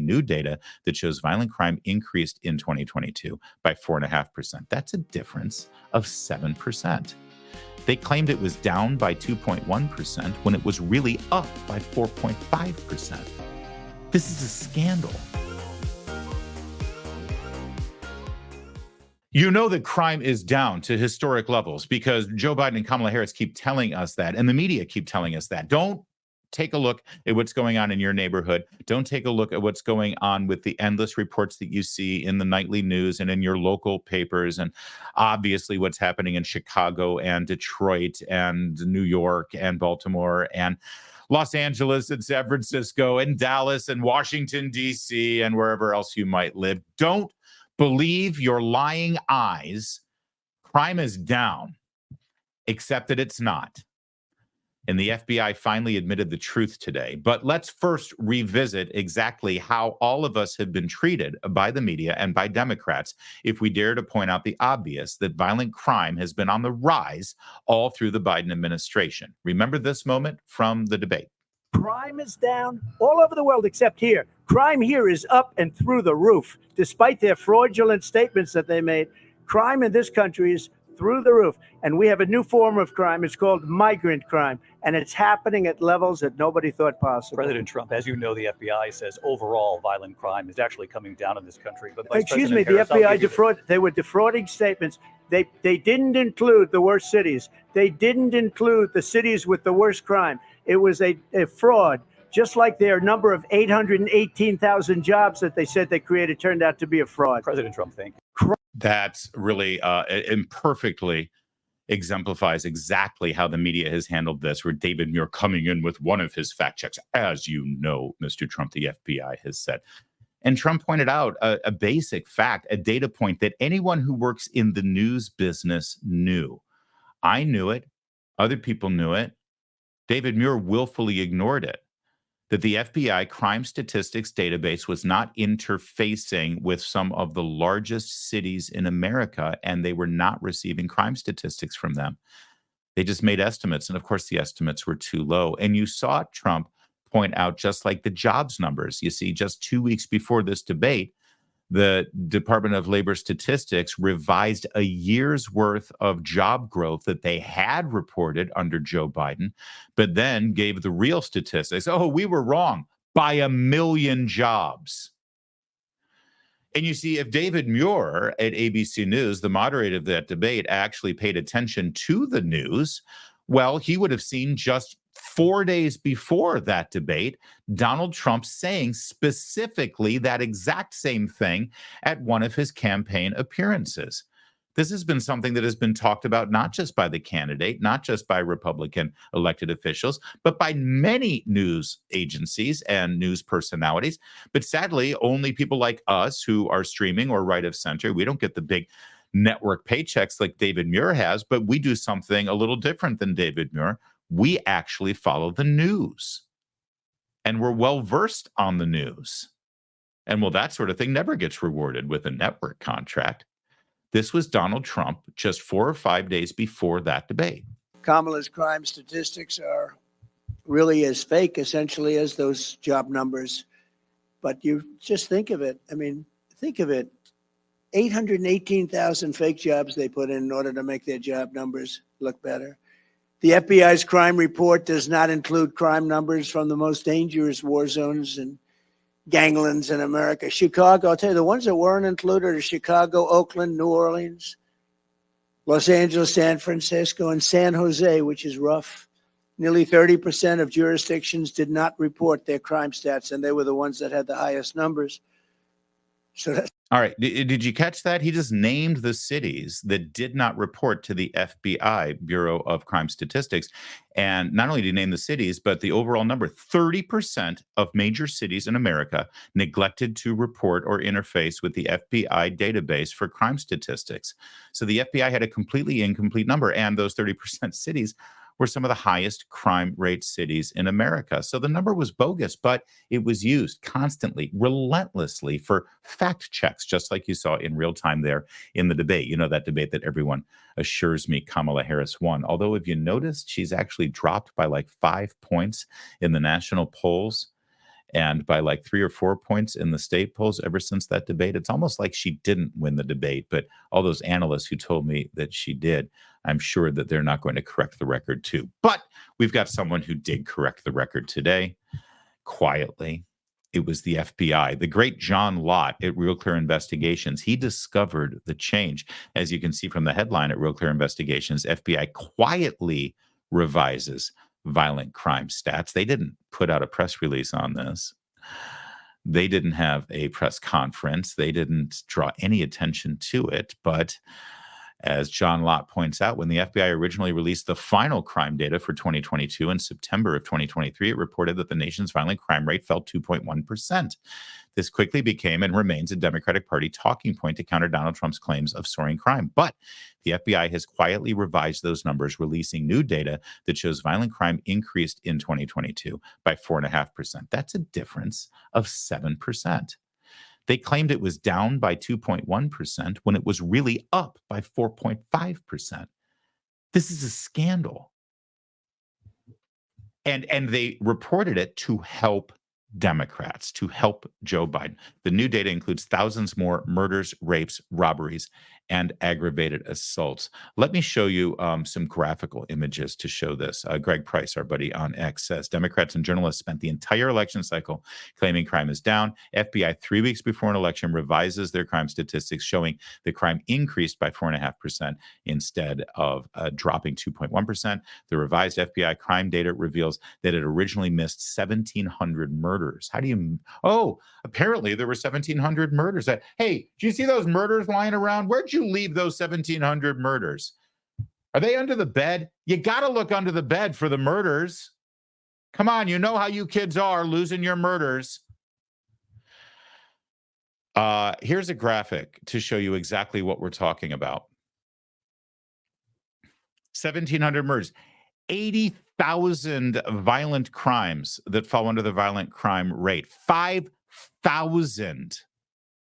new data that shows violent crime increased in 2022 by 4.5%. That's a difference of 7%. They claimed it was down by 2.1% when it was really up by 4.5%. This is a scandal. You know that crime is down to historic levels because Joe Biden and Kamala Harris keep telling us that, and the media keep telling us that. Don't take a look at what's going on in your neighborhood. Don't take a look at what's going on with the endless reports that you see in the nightly news and in your local papers, and obviously what's happening in Chicago and Detroit and New York and Baltimore and Los Angeles and San Francisco and Dallas and Washington, D.C. and wherever else you might live. Don't believe your lying eyes. Crime is down, except that it's not. And the FBI finally admitted the truth today. But let's first revisit exactly how all of us have been treated by the media and by Democrats if we dare to point out the obvious, that violent crime has been on the rise all through the Biden administration. Remember this moment from the debate. Crime is down all over the world except here. Crime here is up and through the roof. Despite their fraudulent statements that they made, crime in this country is through the roof. And we have a new form of crime. It's called migrant crime. And it's happening at levels that nobody thought possible. President Trump, as you know, the FBI says overall violent crime is actually coming down in this country. But excuse me, the FBI they were defrauding statements. They didn't include the worst cities. They didn't include the cities with the worst crime. It was a fraud. Just like their number of 818,000 jobs that they said they created turned out to be a fraud. President Trump, thank you. That's really imperfectly exemplifies exactly how the media has handled this, where David Muir coming in with one of his fact checks. As you know, Mr. Trump, the FBI has said. And Trump pointed out a basic fact, a data point that anyone who works in the news business knew. I knew it. Other people knew it. David Muir willfully ignored it. That the FBI crime statistics database was not interfacing with some of the largest cities in America, and they were not receiving crime statistics from them. They just made estimates, and of course the estimates were too low. And you saw Trump point out, just like the jobs numbers. You see, just 2 weeks before this debate, the Department of Labor Statistics revised a year's worth of job growth that they had reported under Joe Biden, but then gave the real statistics. Oh, we were wrong by 1 million jobs. And you see, if David Muir at ABC News, the moderator of that debate, actually paid attention to the news, well, he would have seen just 4 days before that debate, Donald Trump saying specifically that exact same thing at one of his campaign appearances. This has been something that has been talked about not just by the candidate, not just by Republican elected officials, but by many news agencies and news personalities. But sadly, only people like us who are streaming or right of center, we don't get the big network paychecks like David Muir has, but we do something a little different than David Muir. We actually follow the news, and we're well versed on the news. And well, that sort of thing never gets rewarded with a network contract. This was Donald Trump just 4 or 5 days before that debate. Kamala's crime statistics are really as fake, essentially, as those job numbers. But you just think of it. I mean, think of it. 818,000 fake jobs they put in order to make their job numbers look better. The FBI's crime report does not include crime numbers from the most dangerous war zones and ganglands in America. Chicago, I'll tell you, the ones that weren't included are Chicago, Oakland, New Orleans, Los Angeles, San Francisco, and San Jose, which is rough. Nearly 30% of jurisdictions did not report their crime stats, and they were the ones that had the highest numbers. So that's all right. Did you catch that? He just named the cities that did not report to the FBI Bureau of Crime Statistics. And not only did he name the cities, but the overall number, 30% of major cities in America neglected to report or interface with the FBI database for crime statistics. So the FBI had a completely incomplete number, and those 30% cities were some of the highest crime rate cities in America. So the number was bogus, but it was used constantly, relentlessly for fact checks, just like you saw in real time there in the debate. You know, that debate that everyone assures me Kamala Harris won. Although, if you noticed, she's actually dropped by like 5 points in the national polls. and by like 3 or 4 points in the state polls ever since that debate. It's almost like she didn't win the debate, but all those analysts who told me that she did, I'm sure that they're not going to correct the record too. But we've got someone who did correct the record today, quietly. It was the FBI, the great John Lott at Real Clear Investigations. He discovered the change. As you can see from the headline at Real Clear Investigations, FBI quietly revises violent crime stats. They didn't put out a press release on this. They didn't have a press conference. They didn't draw any attention to it. But as John Lott points out, when the FBI originally released the final crime data for 2022 in September of 2023, it reported that the nation's violent crime rate fell 2.1%. This quickly became and remains a Democratic Party talking point to counter Donald Trump's claims of soaring crime. But the FBI has quietly revised those numbers, releasing new data that shows violent crime increased in 2022 by 4.5%. That's a difference of 7%. They claimed it was down by 2.1% when it was really up by 4.5%. This is a scandal. And they reported it to help Democrats, to help Joe Biden. The new data includes thousands more murders, rapes, robberies, and aggravated assaults. Let me show you some graphical images to show this. Greg Price, our buddy on X, says Democrats and journalists spent the entire election cycle claiming crime is down. FBI 3 weeks before an election revises their crime statistics, showing that crime increased by 4.5% instead of dropping 2.1%. The revised FBI crime data reveals that it originally missed 1,700 murders. How do you? Oh, apparently there were 1,700 murders. Hey, do you see those murders lying around? Where'd you leave those 1,700 murders? Are they under the bed? You got to look under the bed for the murders. Come on, you know how you kids are, losing your murders. Here's a graphic to show you exactly what we're talking about. 1,700 murders. 80,000 violent crimes that fall under the violent crime rate. 5,000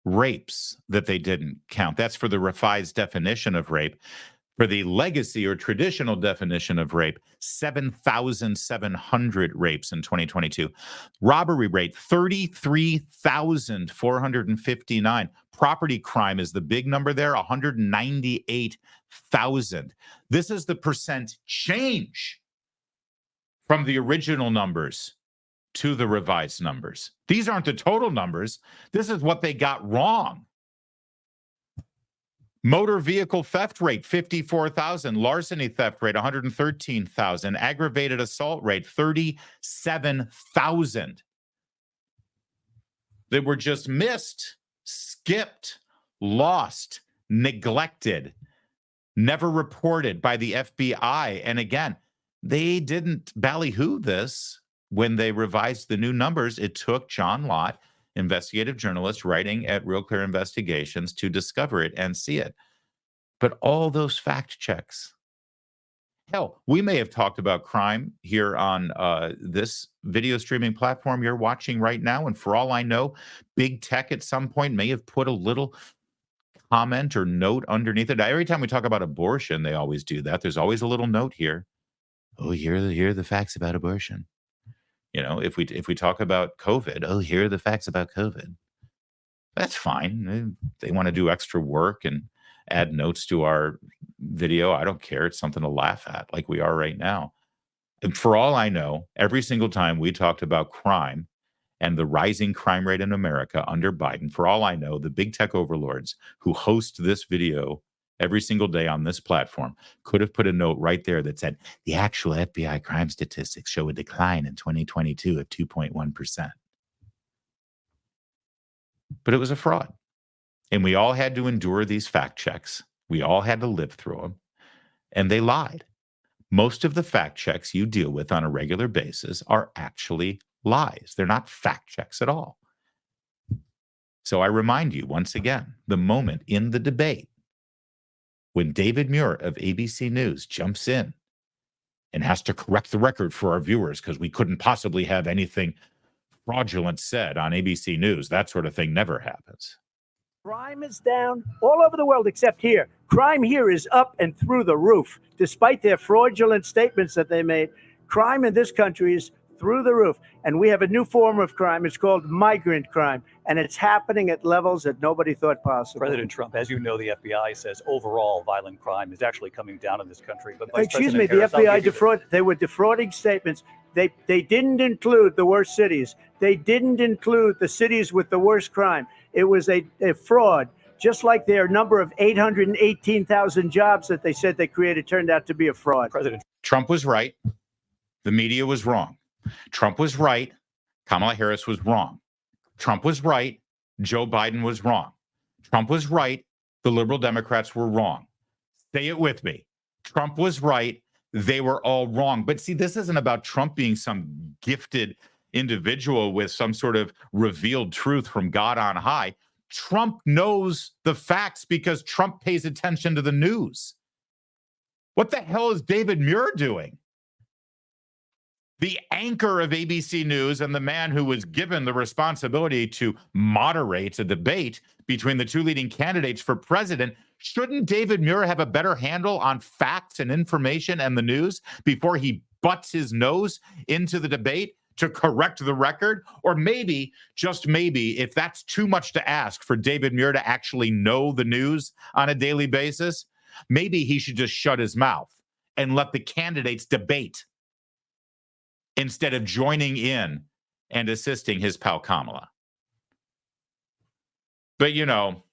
rapes that they didn't count. That's for the revised definition of rape. For the legacy or traditional definition of rape, 7,700 rapes in 2022. Robbery rate, 33,459. Property crime is the big number there, 198,000. This is the percent change from the original numbers to the revised numbers. These aren't the total numbers. This is what they got wrong. Motor vehicle theft rate, 54,000. Larceny theft rate, 113,000. Aggravated assault rate, 37,000. They were just missed, skipped, lost, neglected, never reported by the FBI. And again, they didn't ballyhoo this when they revised the new numbers. It took John Lott, investigative journalist writing at Real Clear Investigations, to discover it and see it. But all those fact checks. Hell, we may have talked about crime here on this video streaming platform you're watching right now. And for all I know, big tech at some point may have put a little comment or note underneath it. Every time we talk about abortion, they always do that. There's always a little note here. Oh, here are the facts about abortion. You know, if we talk about COVID, oh, here are the facts about COVID. That's fine. They want to do extra work and add notes to our video. I don't care. It's something to laugh at, like we are right now. And for all I know, every single time we talked about crime and the rising crime rate in America under Biden, for all I know, the big tech overlords who host this video every single day on this platform could have put a note right there that said the actual FBI crime statistics show a decline in 2022 of 2.1%. But it was a fraud. And we all had to endure these fact checks. We all had to live through them. And they lied. Most of the fact checks you deal with on a regular basis are actually lies. They're not fact checks at all. So I remind you once again, the moment in the debate when David Muir of ABC News jumps in and has to correct the record for our viewers because we couldn't possibly have anything fraudulent said on ABC News, that sort of thing never happens. Crime is down all over the world except here. Crime here is up and through the roof. Despite their fraudulent statements that they made, crime in this country is through the roof. And we have a new form of crime. It's called migrant crime. And it's happening at levels that nobody thought possible. President Trump, as you know, the FBI says overall violent crime is actually coming down in this country. But Excuse me, the FBI they were defrauding statements. They didn't include the worst cities. They didn't include the cities with the worst crime. It was a fraud. Just like their number of 818,000 jobs that they said they created turned out to be a fraud. President Trump was right. The media was wrong. Trump was right. Kamala Harris was wrong. Trump was right. Joe Biden was wrong. Trump was right. The liberal Democrats were wrong. Say it with me. Trump was right. They were all wrong. But see, this isn't about Trump being some gifted individual with some sort of revealed truth from God on high. Trump knows the facts because Trump pays attention to the news. What the hell is David Muir doing? The anchor of ABC News and the man who was given the responsibility to moderate a debate between the two leading candidates for president. Shouldn't David Muir have a better handle on facts and information and the news before he butts his nose into the debate to correct the record? Or maybe, just maybe, if that's too much to ask for David Muir to actually know the news on a daily basis, maybe he should just shut his mouth and let the candidates debate instead of joining in and assisting his pal Kamala. But, you know,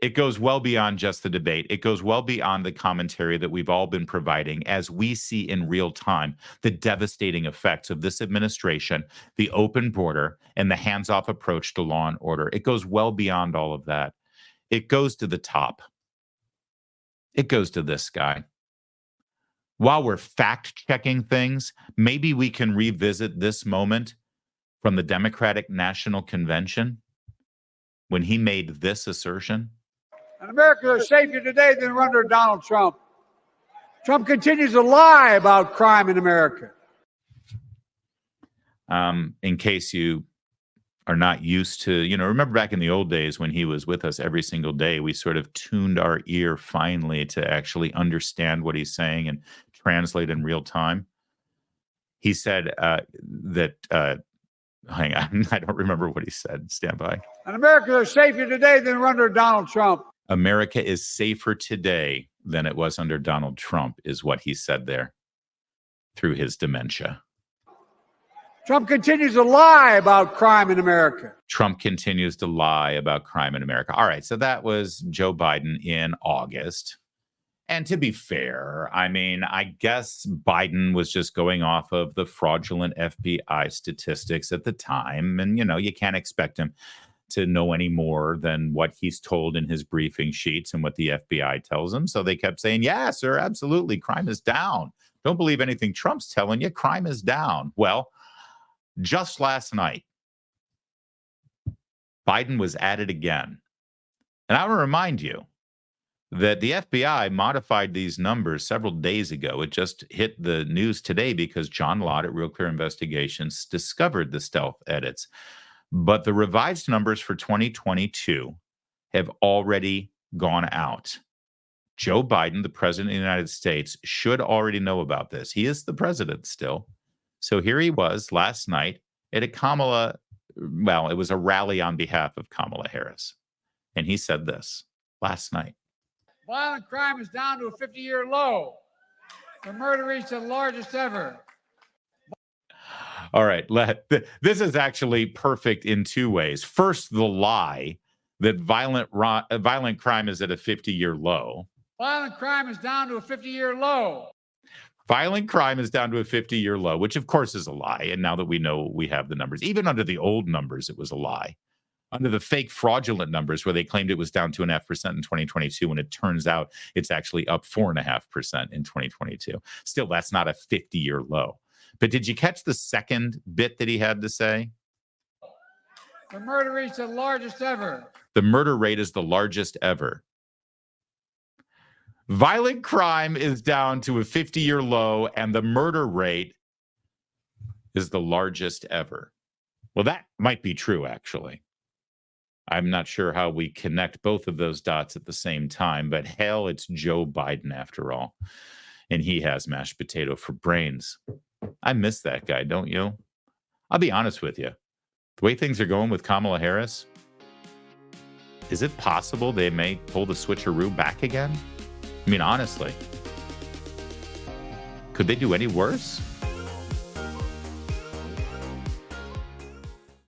it goes well beyond just the debate. It goes well beyond the commentary that we've all been providing as we see in real time the devastating effects of this administration, the open border, and the hands-off approach to law and order. It goes well beyond all of that. It goes to the top. It goes to this guy. While we're fact-checking things, maybe we can revisit this moment from the Democratic National Convention when he made this assertion. And America is safer today than under Donald Trump. Trump continues to lie about crime in America. In case you are not used to, remember back in the old days when he was with us every single day, we sort of tuned our ear finally to actually understand what he's saying and translate in real time. He said hang on, I don't remember what he said. Stand by. And America is safer today than under Donald Trump. America is safer today than it was under Donald Trump, is what he said there through his dementia. Trump continues to lie about crime in America. Trump continues to lie about crime in America. All right, so that was Joe Biden in August. And to be fair, I mean, I guess Biden was just going off of the fraudulent FBI statistics at the time. And, you can't expect him to know any more than what he's told in his briefing sheets and what the FBI tells him. So they kept saying, yeah, sir, absolutely. Crime is down. Don't believe anything Trump's telling you. Crime is down. Well, just last night, Biden was at it again. And I want to remind you that the FBI modified these numbers several days ago. It just hit the news today because John Lott at Real Clear Investigations discovered the stealth edits. But the revised numbers for 2022 have already gone out. Joe Biden, the president of the United States, should already know about this. He is the president still. So here he was last night at it was a rally on behalf of Kamala Harris. And he said this last night. Violent crime is down to a 50-year low. The murder rate's the largest ever. All right. This is actually perfect in two ways. First, the lie that violent crime is at a 50-year low. Violent crime is down to a 50-year low. Violent crime is down to a 50-year low, which of course is a lie. And now that we know we have the numbers, even under the old numbers, it was a lie. Under the fake fraudulent numbers where they claimed it was down 2.5% in 2022, when it turns out it's actually up 4.5% in 2022. Still, that's not a 50-year low. But did you catch the second bit that he had to say? The murder rate's the largest ever. The murder rate is the largest ever. Violent crime is down to a 50-year low, and the murder rate is the largest ever. Well, that might be true, actually. I'm not sure how we connect both of those dots at the same time, but hell, it's Joe Biden after all. And he has mashed potato for brains. I miss that guy, don't you? I'll be honest with you. The way things are going with Kamala Harris, is it possible they may pull the switcheroo back again? I mean, honestly, could they do any worse?